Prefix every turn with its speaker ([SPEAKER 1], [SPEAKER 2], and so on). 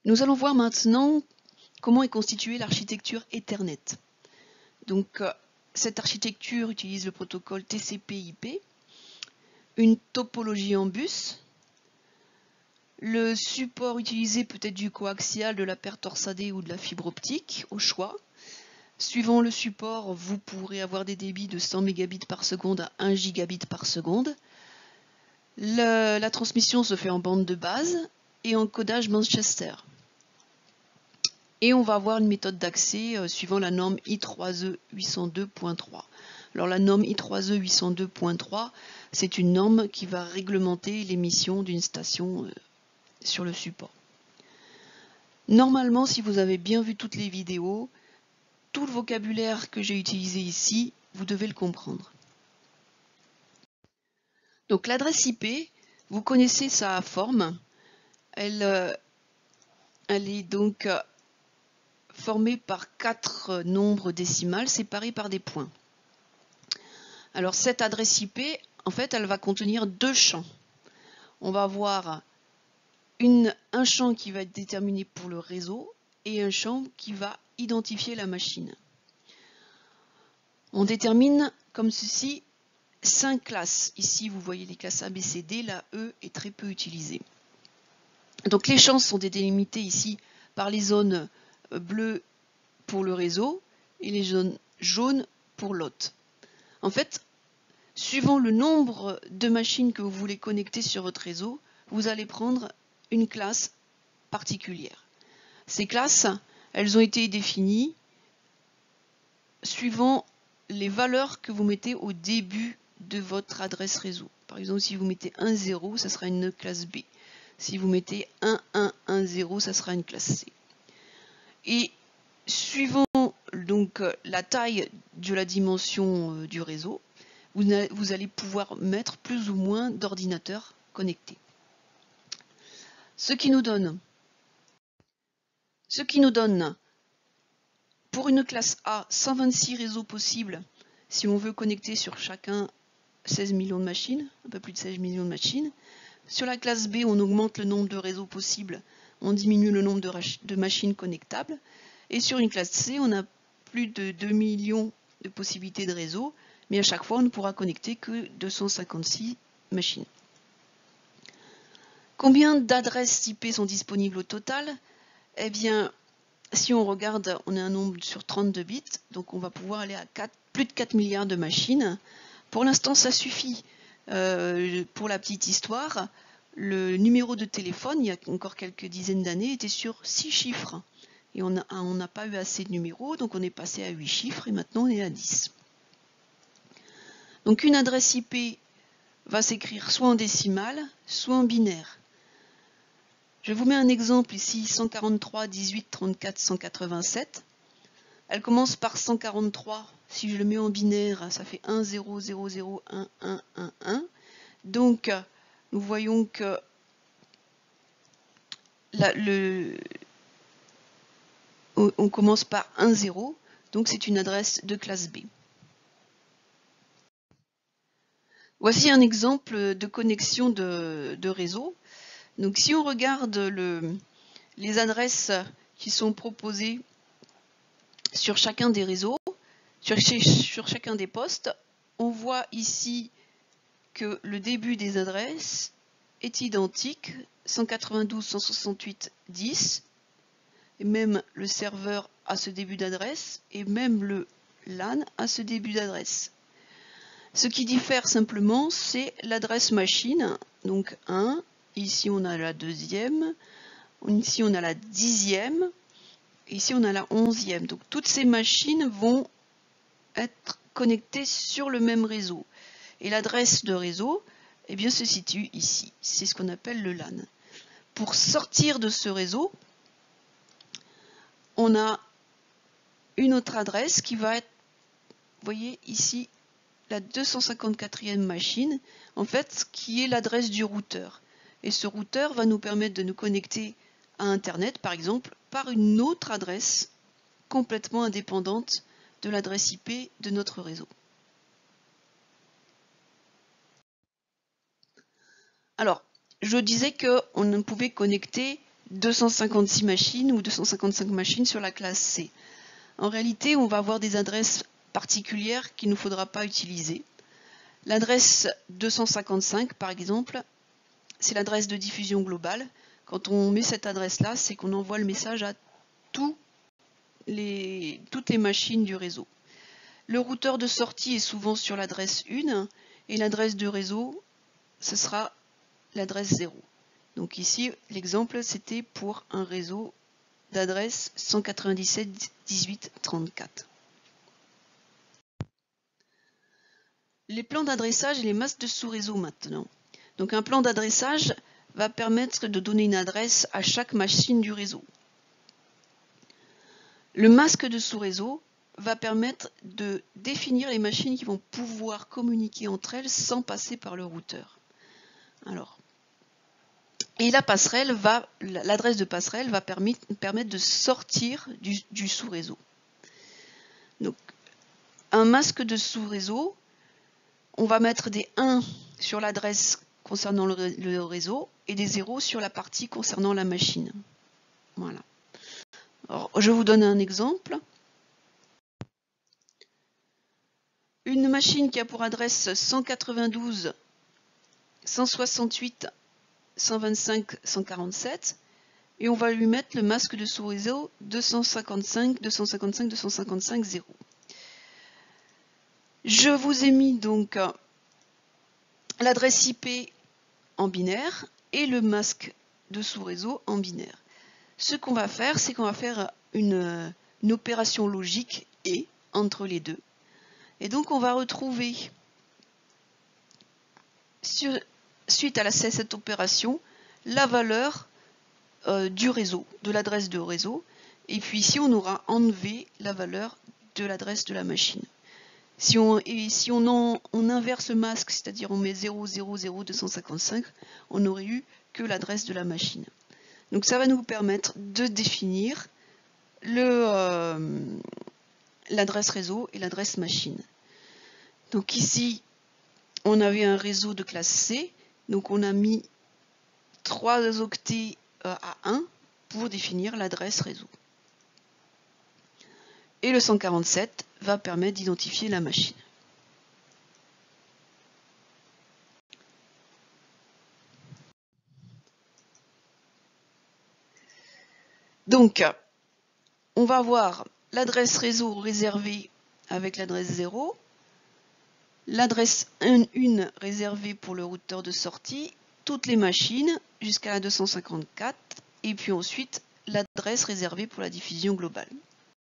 [SPEAKER 1] Nous allons voir maintenant comment est constituée l'architecture Ethernet. Donc, cette architecture utilise le protocole TCP/IP, une topologie en bus. Le support utilisé peut être du coaxial, de la paire torsadée ou de la fibre optique, au choix. Suivant le support, vous pourrez avoir des débits de 100 mégabits par seconde à 1 gigabit par seconde. La transmission se fait en bande de base et en codage Manchester. Et on va avoir une méthode d'accès suivant la norme I3E 802.3. Alors la norme I3E 802.3, c'est une norme qui va réglementer l'émission d'une station sur le support. Normalement, si vous avez bien vu toutes les vidéos, tout le vocabulaire que j'ai utilisé ici, vous devez le comprendre. Donc l'adresse IP, vous connaissez sa forme. Elle est donc formée par 4 nombres décimales séparés par des points. Alors cette adresse IP, en fait, elle va contenir 2 champs. On va avoir un champ qui va être déterminé pour le réseau et un champ qui va identifier la machine. On détermine comme ceci 5 classes. Ici, vous voyez les classes A, B, C, D. La E est très peu utilisée. Donc les champs sont délimités ici par les zones bleues pour le réseau et les zones jaunes pour l'hôte. En fait, suivant le nombre de machines que vous voulez connecter sur votre réseau, vous allez prendre une classe particulière. Ces classes, elles ont été définies suivant les valeurs que vous mettez au début de votre adresse réseau. Par exemple, si vous mettez 1,0, ça sera une classe B. Si vous mettez 1,1,1,0, ça sera une classe C. Et suivant donc la taille de la dimension du réseau, vous allez pouvoir mettre plus ou moins d'ordinateurs connectés. Ce qui nous donne pour une classe A 126 réseaux possibles si on veut connecter sur chacun 16 millions de machines, un peu plus de 16 millions de machines. Sur la classe B, on augmente le nombre de réseaux possibles, on diminue le nombre de machines connectables. Et sur une classe C, on a plus de 2 millions de possibilités de réseaux, mais à chaque fois, on ne pourra connecter que 256 machines. Combien d'adresses IP sont disponibles au total? Eh bien, si on regarde, on a un nombre sur 32 bits, donc on va pouvoir aller à plus de 4 milliards de machines. Pour l'instant, ça suffit. Pour la petite histoire, le numéro de téléphone, il y a encore quelques dizaines d'années, était sur 6 chiffres. Et on n'a pas eu assez de numéros, donc on est passé à 8 chiffres et maintenant on est à 10. Donc une adresse IP va s'écrire soit en décimale, soit en binaire. Je vous mets un exemple ici, 143 18 34 187. Elle commence par 143. Si je le mets en binaire, ça fait 1 0 0 0 1 1 1 1. Donc nous voyons que on commence par 1 0. Donc c'est une adresse de classe B. Voici un exemple de connexion de réseau. Donc si on regarde les adresses qui sont proposées sur chacun des réseaux, sur chacun des postes, on voit ici que le début des adresses est identique, 192 168 10, et même le serveur a ce début d'adresse, et même le LAN a ce début d'adresse. Ce qui diffère simplement, c'est l'adresse machine, donc 1, ici on a la deuxième, ici on a la 10e, ici on a la 11e. Donc toutes ces machines vont être connectées sur le même réseau. Et l'adresse de réseau, eh bien, se situe ici. C'est ce qu'on appelle le LAN. Pour sortir de ce réseau, on a une autre adresse qui va être, vous voyez ici, la 254e machine, en fait, qui est l'adresse du routeur. Et ce routeur va nous permettre de nous connecter à Internet, par exemple, par une autre adresse complètement indépendante de l'adresse IP de notre réseau. Alors, je disais qu'on ne pouvait connecter 256 machines ou 255 machines sur la classe C. En réalité, on va avoir des adresses particulières qu'il ne faudra pas utiliser. L'adresse 255, par exemple, c'est l'adresse de diffusion globale. Quand on met cette adresse-là, c'est qu'on envoie le message à toutes les machines du réseau. Le routeur de sortie est souvent sur l'adresse 1 et l'adresse de réseau, ce sera l'adresse 0. Donc ici, l'exemple, c'était pour un réseau d'adresse 197.18.34. Les plans d'adressage et les masques de sous-réseau maintenant. Donc un plan d'adressage va permettre de donner une adresse à chaque machine du réseau. Le masque de sous-réseau va permettre de définir les machines qui vont pouvoir communiquer entre elles sans passer par le routeur. Et l'adresse de passerelle va permettre de sortir du sous-réseau. Donc, un masque de sous-réseau, on va mettre des 1 sur l'adresse concernant le réseau et des 0 sur la partie concernant la machine. Voilà. Alors, je vous donne un exemple. Une machine qui a pour adresse 192, 168, 125, 147 et on va lui mettre le masque de sous-réseau 255, 255, 255, 0. Je vous ai mis donc l'adresse IP en binaire et le masque de sous-réseau en binaire. Ce qu'on va faire, c'est qu'on va faire une opération logique et entre les deux. Et donc on va retrouver, suite à cette opération, la valeur du réseau, de l'adresse de réseau. Et puis ici, on aura enlevé la valeur de l'adresse de la machine. Si on inverse le masque, c'est-à-dire on met 000 255, on n'aurait eu que l'adresse de la machine. Donc ça va nous permettre de définir l'adresse réseau et l'adresse machine. Donc ici, on avait un réseau de classe C, donc on a mis 3 octets à 1 pour définir l'adresse réseau. Et le 147 va permettre d'identifier la machine. Donc, on va avoir l'adresse réseau réservée avec l'adresse 0, l'adresse 1 réservée pour le routeur de sortie, toutes les machines jusqu'à la 254, et puis ensuite l'adresse réservée pour la diffusion globale.